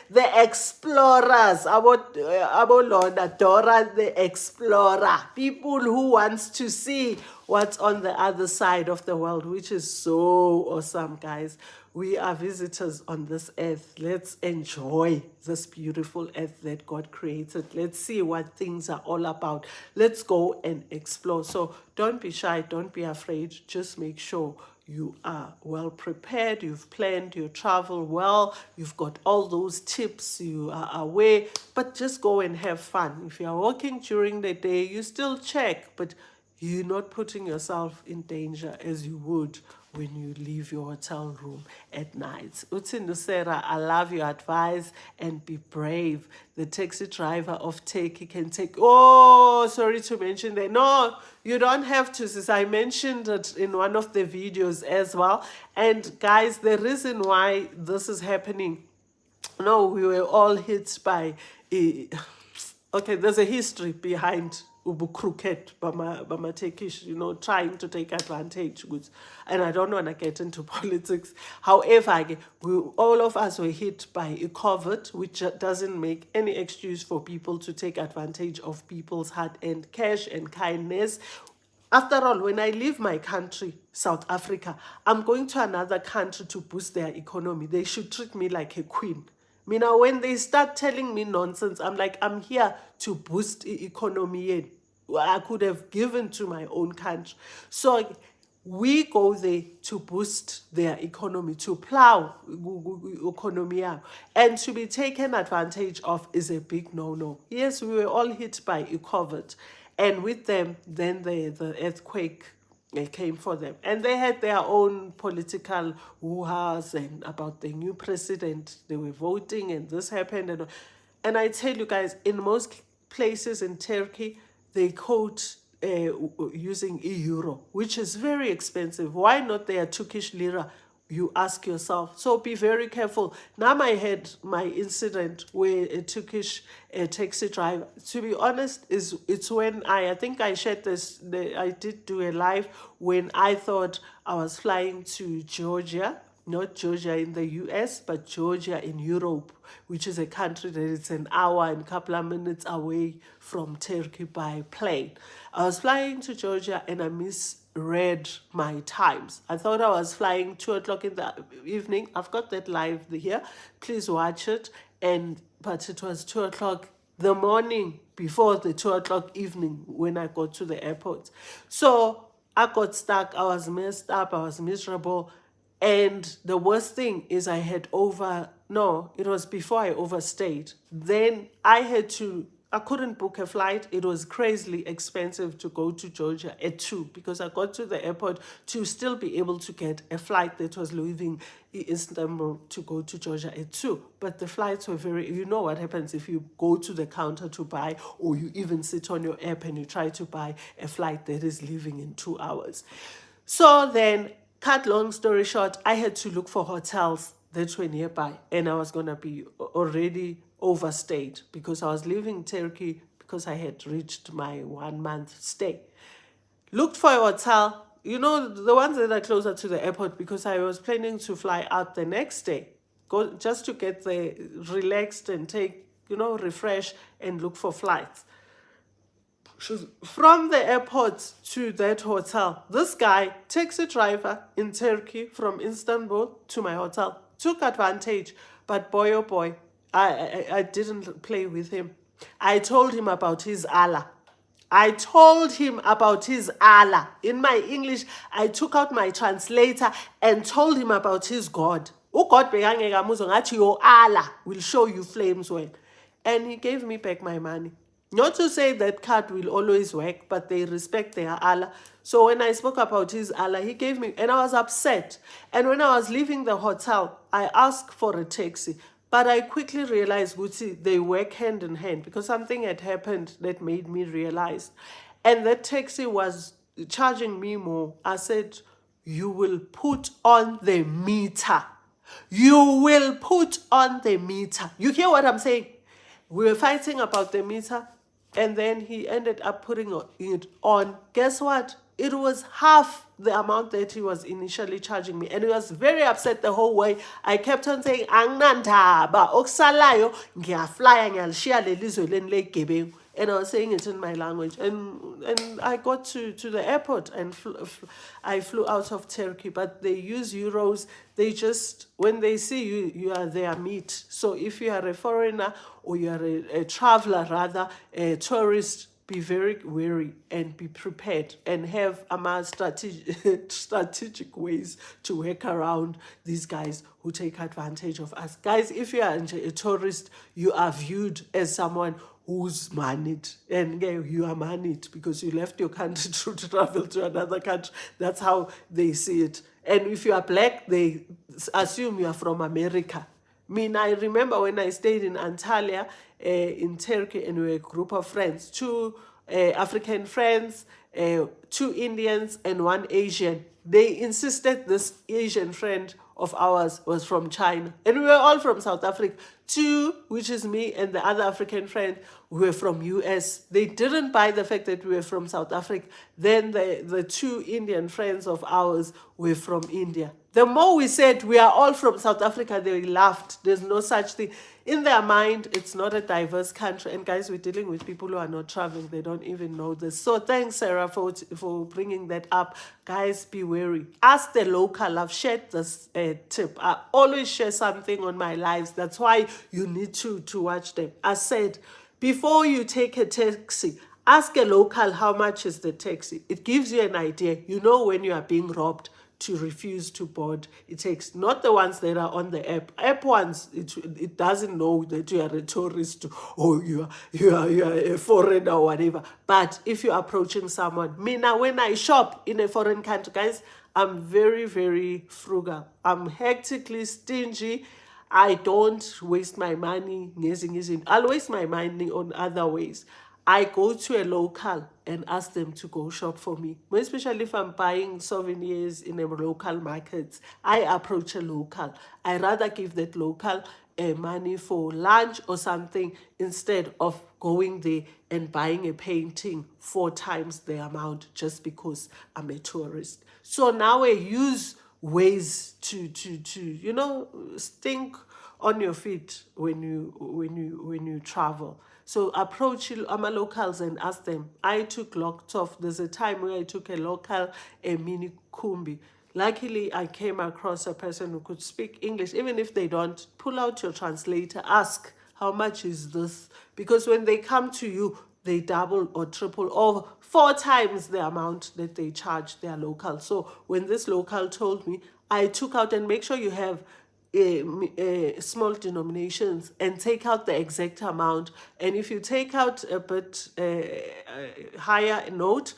the explorers, abo Lorna Dora the explorer, people who wants to see what's on the other side of the world, which is so awesome, guys. We are visitors on this earth. Let's enjoy this beautiful earth that God created. Let's see what things are all about. Let's go and explore. So don't be shy. Don't be afraid. Just make sure you are well prepared. You've planned your travel well. You've got all those tips. You are aware. But just go and have fun. If you're working during the day, you still check. But you're not putting yourself in danger as you would when you leave your hotel room at night. Utsindi Sarah, I love your advice, and be brave. The taxi driver of Turkey can take... Oh, sorry to mention that. No, you don't have to, sis. I mentioned it in one of the videos as well. And guys, the reason why this is happening, no, we were all hit by... Okay, there's a history behind ubu crooked by Turkish, trying to take advantage. And I don't want to get into politics. However, all of us were hit by a COVID, which doesn't make any excuse for people to take advantage of people's hard-earned cash and kindness. After all, when I leave my country, South Africa, I'm going to another country to boost their economy. They should treat me like a queen. When they start telling me nonsense, I'm like, I'm here to boost the economy. I could have given to my own country. So we go there to boost their economy, to plow economy up. And to be taken advantage of is a big no-no. Yes, we were all hit by COVID. And with them, then the earthquake came for them. And they had their own political hoo-has and about the new president. They were voting and this happened. And I tell you guys, in most places in Turkey, they quote using euro, which is very expensive. Why not their Turkish lira, you ask yourself. So be very careful. Now I had my incident where a Turkish taxi driver, to be honest, it's when I think I shared this, I did do a live when I thought I was flying to Georgia, not Georgia in the US, but Georgia in Europe, which is a country that is an hour and a couple of minutes away from Turkey by plane. I was flying to Georgia and I misread my times. I thought I was flying 2 o'clock in the evening. I've got that live here. Please watch it. But it was 2 o'clock the morning before the 2 o'clock evening when I got to the airport. So I got stuck. I was messed up. I was miserable. And the worst thing is it was before I overstayed. Then I couldn't book a flight. It was crazily expensive to go to Georgia at 2 because I got to the airport to still be able to get a flight that was leaving Istanbul to go to Georgia at 2. But the flights were you know what happens if you go to the counter to buy, or you even sit on your app and you try to buy a flight that is leaving in 2 hours. So then, cut long story short, I had to look for hotels that were nearby, and I was going to be already overstayed because I was leaving Turkey because I had reached my 1 month stay. Looked for a hotel, the ones that are closer to the airport, because I was planning to fly out the next day, go just to get relaxed and take, refresh and look for flights. From the airport to that hotel, this guy, taxi driver in Turkey from Istanbul to my hotel, took advantage. But boy, oh boy, I didn't play with him. I told him about his Allah. In my English, I took out my translator and told him about his God. God your Allah will show you flames when. And he gave me back my money. Not to say that card will always work, but they respect their Allah. So when I spoke about his Allah, he gave me, and I was upset. And when I was leaving the hotel, I asked for a taxi. But I quickly realized, Guti, they work hand in hand because something had happened that made me realize. And that taxi was charging me more. I said, you will put on the meter. You will put on the meter. You hear what I'm saying? We were fighting about the meter, and then he ended up putting it on. Guess what? It was half the amount that he was initially charging me. And he was very upset the whole way. I kept on saying, Angnandaba, Oksalayo, ngiyaflya ngiyalishiya lelizwe leni legebengu. And I was saying it in my language. And I got to the airport and I flew out of Turkey. But they use euros. They just, when they see you, you are their meat. So if you are a foreigner or you are a traveler, rather, a tourist, be very wary and be prepared and have strategic ways to work around these guys who take advantage of us. Guys, if you are a tourist, you are viewed as someone who's moneyed, and you are moneyed because you left your country to travel to another country. That's how they see it. And if you are black, they assume you are from America. I remember when I stayed in Antalya in Turkey, and we were a group of friends, 2 African friends, 2 Indians, and 1 Asian. They insisted this Asian friend of ours was from China. And we were all from South Africa. 2, which is me, and the other African friend, we were from US. They didn't buy the fact that we were from South Africa. Then the 2 Indian friends of ours were from India. The more we said we are all from South Africa, they laughed. There's no such thing. In their mind, it's not a diverse country. And guys, we're dealing with people who are not traveling. They don't even know this. So thanks, Sarah, for bringing that up. Guys, be wary. Ask the local. I've shared this tip. I always share something on my lives. That's why you need to watch them. I said, before you take a taxi, ask a local how much is the taxi. It gives you an idea. You know when you are being robbed to refuse to board. It takes not the ones that are on the app. App ones, it doesn't know that you are a tourist or you are a foreigner or whatever. But if you're approaching someone, now when I shop in a foreign country, guys, I'm very, very frugal. I'm hectically stingy. I don't waste my money. I'll waste my money on other ways. I go to a local and ask them to go shop for me. More especially if I'm buying souvenirs in a local market, I approach a local. I rather give that local money for lunch or something instead of going there and buying a painting 4 times the amount just because I'm a tourist. So now I use ways to think on your feet when you travel. So approach locals and ask them. I took locked off. There's a time where I took a local a mini kumbi. Luckily, I came across a person who could speak English. Even if they don't, pull out your translator. Ask, how much is this? Because when they come to you, they double or triple or 4 times the amount that they charge their local. So when this local told me, I took out, and make sure you have small denominations and take out the exact amount. And if you take out a bit higher note,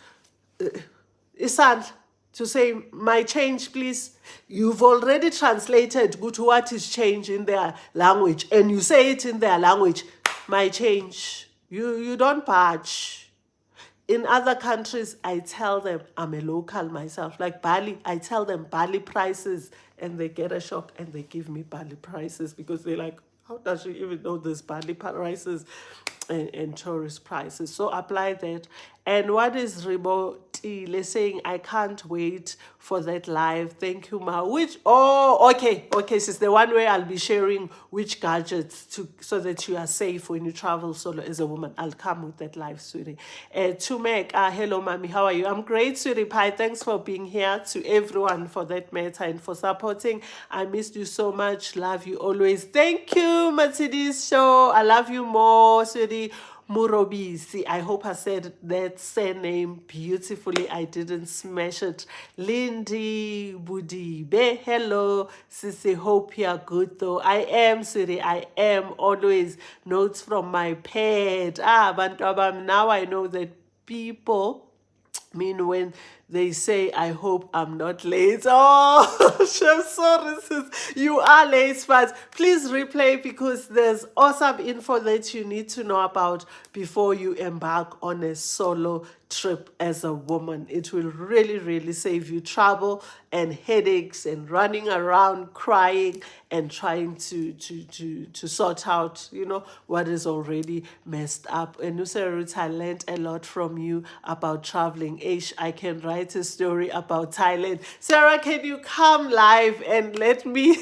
isand to say my change please, you've already translated good what is change in their language, and you say it in their language, my change. You don't budge. In other countries, I tell them I'm a local myself. Like Bali, I tell them Bali prices, and they get a shock and they give me Bali prices because they're like, how does she even know this Bali prices and tourist prices? So apply that. And what is Tile saying? I can't wait for that live. Thank you, Ma. Okay, sis, the one where I'll be sharing which gadgets so that you are safe when you travel solo as a woman. I'll come with that live, sweetie. Tumek, hello, mommy. How are you? I'm great, sweetie pie. Thanks for being here. To everyone, for that matter, and for supporting. I missed you so much. Love you always. Thank you, Mercedes Show. I love you more, sweetie. Murobisi. I hope I said that surname beautifully. I didn't smash it. Lindy Budibe. Hello, Sissy. Hope you're good though. I am, sweetie. I am always. Notes from my pet. Bantwabam. Now I know that people mean when they say, I hope I'm not late. Oh, I'm sorry, sis. You are late, but please replay because there's awesome info that you need to know about before you embark on a solo trip as a woman. It will really, really save you trouble and headaches and running around crying and trying to sort out, what is already messed up. And Nusarut, I learned a lot from you about traveling. I can write a story about Thailand. Sarah, can you come live and let me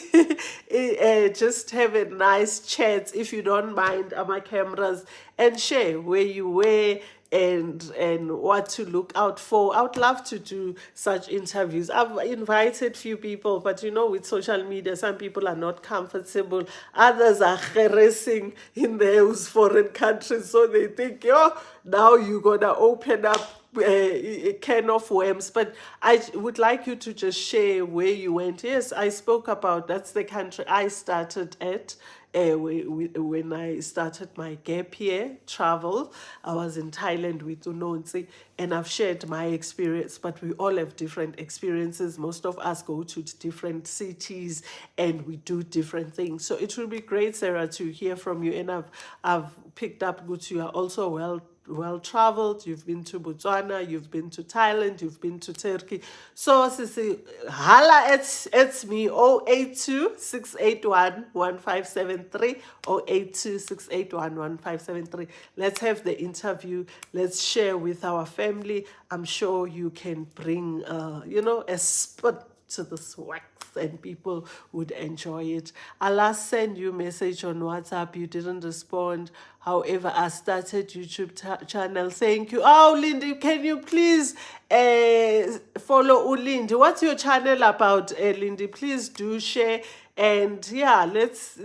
just have a nice chat, if you don't mind, on my cameras, and share where you were and what to look out for. I would love to do such interviews. I've invited few people, but with social media, some people are not comfortable. Others are harassing in those foreign countries, so they think, now you're gonna open up a can of worms. But I would like you to just share where you went. Yes, I spoke about that's the country I started at. When I started my gap year travel, I was in Thailand with Unonsi, and I've shared my experience, but we all have different experiences. Most of us go to different cities and we do different things. So it will be great, Sarah, to hear from you. And I've picked up good. You are also well traveled. You've been to Botswana, you've been to Thailand, you've been to Turkey. So Sisi, holla at me, 082 681 1573, 082 681 1573. Let's have the interview. Let's share with our family. I'm sure you can bring a spot to the wax and people would enjoy it. I last sent you a message on WhatsApp. You didn't respond. However, I started YouTube channel. Thank you. Oh, Lindy, can you please follow Lindy? What's your channel about, Lindy? Please do share. And yeah, let's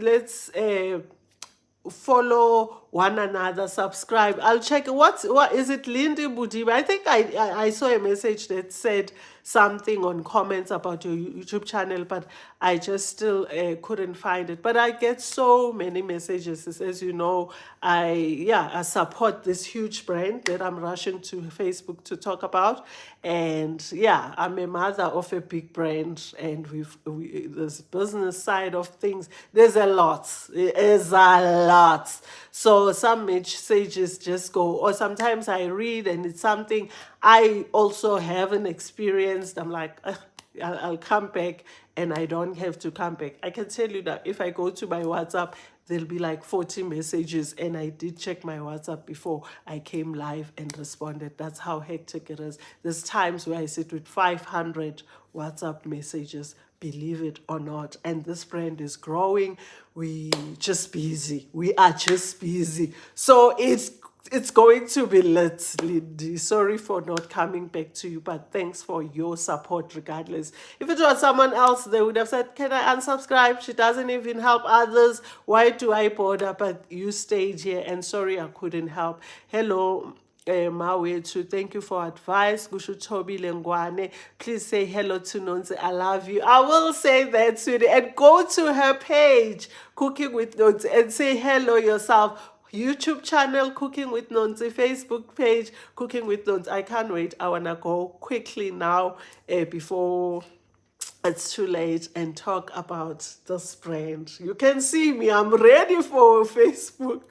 follow one another, subscribe. I'll check what is it, Lindy Budiba? I think I saw a message that said something on comments about your YouTube channel, but I just still couldn't find it. But I get so many messages. As you know, I support this huge brand that I'm rushing to Facebook to talk about. And yeah, I'm a mother of a big brand, and this business side of things, there's a lot. There's a lot. So some messages just go, or sometimes I read and it's something I also haven't experienced. I'm like, "Ugh, I'll come back," and I don't have to come back. I can tell you that if I go to my WhatsApp, there'll be like 40 messages, and I did check my WhatsApp before I came live and responded. That's how hectic it is. There's times where I sit with 500 WhatsApp messages, believe it or not, and this brand is growing. We just busy. We are just busy. So it's going to be lit, Lindy. Sorry for not coming back to you, but thanks for your support regardless. If it was someone else, they would have said, can I unsubscribe? She doesn't even help others. Why do I bother? But you stayed here, and sorry I couldn't help. Hello. Mawethu, thank you for advice. Gushu Tobi Lengwane, please say hello to Nonzi. I love you. I will say that, sweetie. And go to her page, Cooking with Nonzi, and say hello yourself. YouTube channel, Cooking with Nonzi. Facebook page, Cooking with Nonzi. I can't wait. I want to go quickly now before it's too late and talk about this brand. You can see me. I'm ready for Facebook.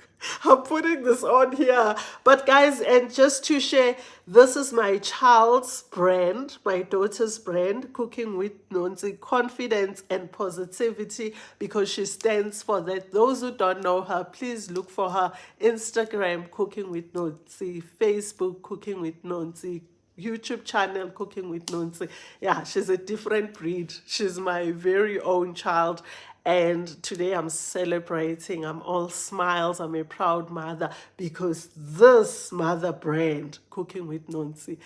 I'm putting this on here. But guys, and just to share, this is my child's brand, my daughter's brand, Cooking with Nonzi, confidence and positivity, because she stands for that. Those who don't know her, please look for her. Instagram, Cooking with Nonzi, Facebook, Cooking with Nonzi, YouTube channel, Cooking with Nonzi. Yeah, she's a different breed. She's my very own child. And today I'm celebrating. I'm all smiles. I'm a proud mother because this mother brand, Cooking with Nonzi,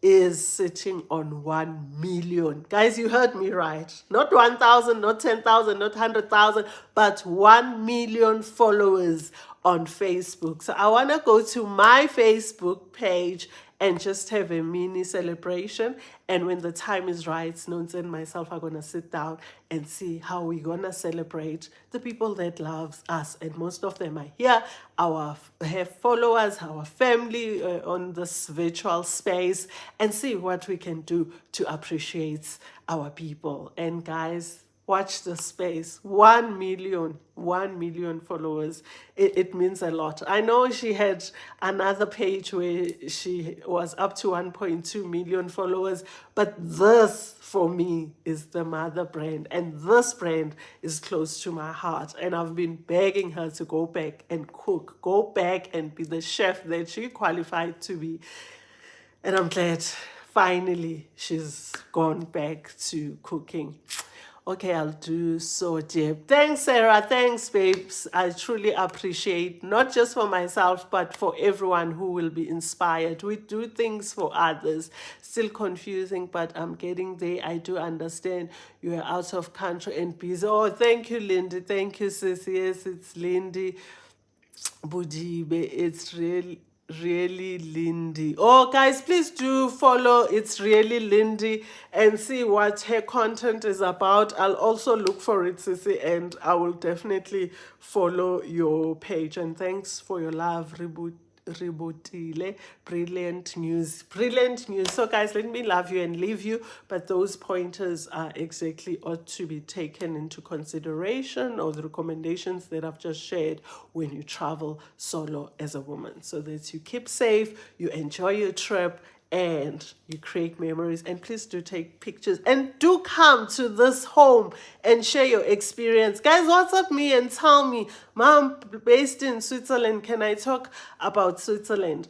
is sitting on 1 million. Guys, you heard me right. Not 1,000, not 10,000, not 100,000, but 1 million followers on Facebook. So I want to go to my Facebook page and just have a mini celebration. And when the time is right, Nonzi and myself are going to sit down and see how we're going to celebrate the people that loves us. And most of them are here. Have followers, our family on this virtual space, and see what we can do to appreciate our people. And guys, watch the space. 1 million, 1 million followers. It means a lot. I know she had another page where she was up to 1.2 million followers, but this for me is the mother brand, and this brand is close to my heart. And I've been begging her to go back and cook, go back and be the chef that she qualified to be. And I'm glad finally she's gone back to cooking. Okay, I'll do so, dear. Thanks, Sarah. Thanks, babes. I truly appreciate, not just for myself, but for everyone who will be inspired. We do things for others. Still confusing, but I'm getting there. I do understand you are out of country and busy. Oh, thank you, Lindy. Thank you, sis. Yes, it's Lindy Budibe. It's really Lindy. Oh, guys, please do follow It's Really Lindy and see what her content is about. I'll also look for it, Sissy, and I will definitely follow your page. And thanks for your love, Ribotile. Brilliant news. Brilliant news. So guys, let me love you and leave you, but those pointers are exactly ought to be taken into consideration, or the recommendations that I've just shared, when you travel solo as a woman, so that you keep safe, you enjoy your trip, and you create memories. And please do take pictures, and do come to this home and share your experience. Guys, WhatsApp me and tell me, Mom, based in Switzerland, can I talk about Switzerland?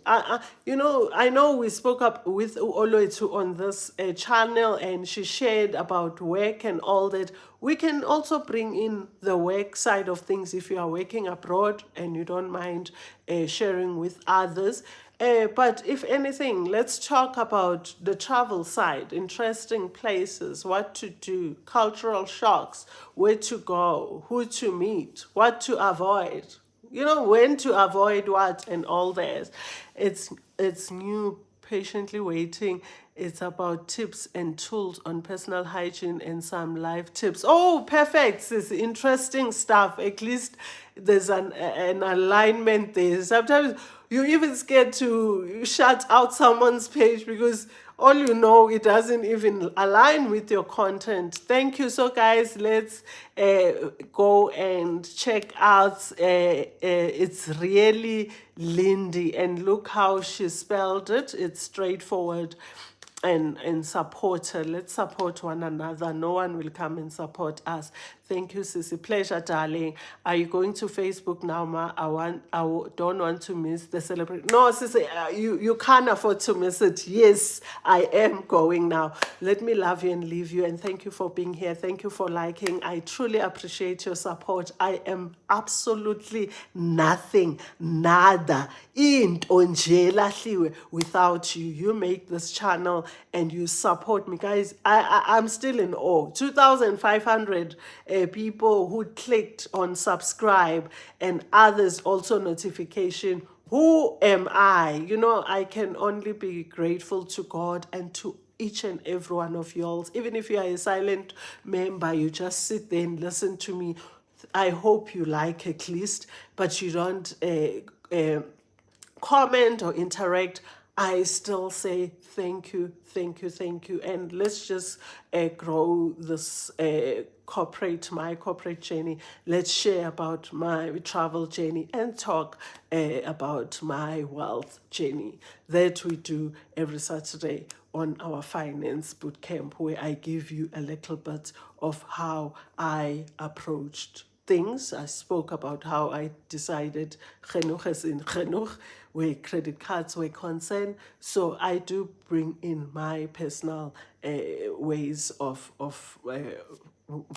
You know, I know we spoke up with Oloitu on this channel, and she shared about work and all that. We can also bring in the work side of things if you are working abroad and you don't mind sharing with others. But if anything, let's talk about the travel side, interesting places, what to do, cultural shocks, where to go, who to meet, what to avoid, you know, when to avoid what, and all that. It's new patiently waiting. It's about tips and tools on personal hygiene and some life tips. Oh, perfect. It's interesting stuff. At least there's an alignment there. Sometimes you're even scared to shut out someone's page because all you know, it doesn't even align with your content. Thank you. So guys, let's go and check out it's really Lindy, and look how she spelled it. It's straightforward. And support her. Let's support one another. No one will come and support us. Thank you, Sissy. Pleasure, darling. Are you going to Facebook now, Ma? Don't want to miss the celebration. No, Sissy, you can't afford to miss it. Yes, I am going now. Let me love you and leave you. And thank you for being here. Thank you for liking. I truly appreciate your support. I am absolutely nothing, nada, into nje lahliwe without you. You make this channel and you support me, guys. I'm still in awe. 2,500 people who clicked on subscribe, and others also notification. Who am I? You know, I can only be grateful to God and to each and every one of y'all. Even if you are a silent member, you just sit there and listen to me. I hope you like at least, but you don't comment or interact. I still say thank you, thank you, thank you. And let's just grow this my corporate journey. Let's share about my travel journey and talk about my wealth journey. That we do every Saturday on our finance bootcamp, where I give you a little bit of how I approached things. I spoke about how I decided Genog is in Genog, where credit cards were concerned. So I do bring in my personal ways of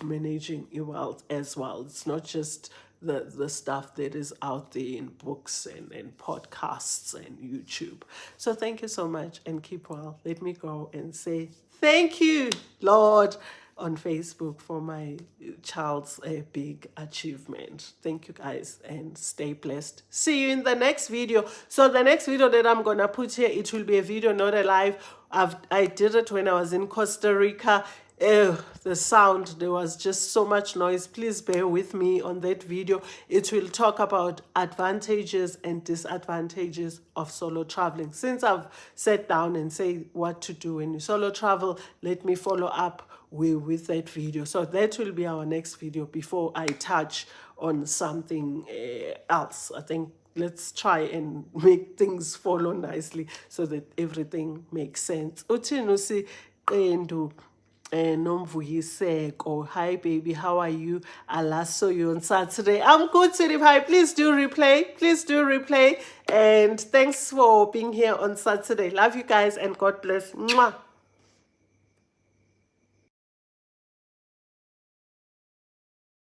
managing your wealth as well. It's not just the stuff that is out there in books and podcasts and YouTube. So thank you so much and keep well. Let me go and say thank you, Lord, on Facebook for my child's big achievement. Thank you guys and stay blessed. See you in the next video. So the next video that I'm gonna put here, it will be a video, not a live. I did it when I was in Costa Rica. The sound, there was just so much noise. Please bear with me on that video. It will talk about advantages and disadvantages of solo traveling. Since I've sat down and say what to do when you solo travel, let me follow up with that video. So that will be our next video before I touch on something else. I think let's try and make things follow nicely so that everything makes sense. Uthi Nomvuyiseko, hi baby, how are you? I saw you on Saturday. I'm good, City Pie. Please do replay. Please do replay. And thanks for being here on Saturday. Love you guys and God bless. Mwah.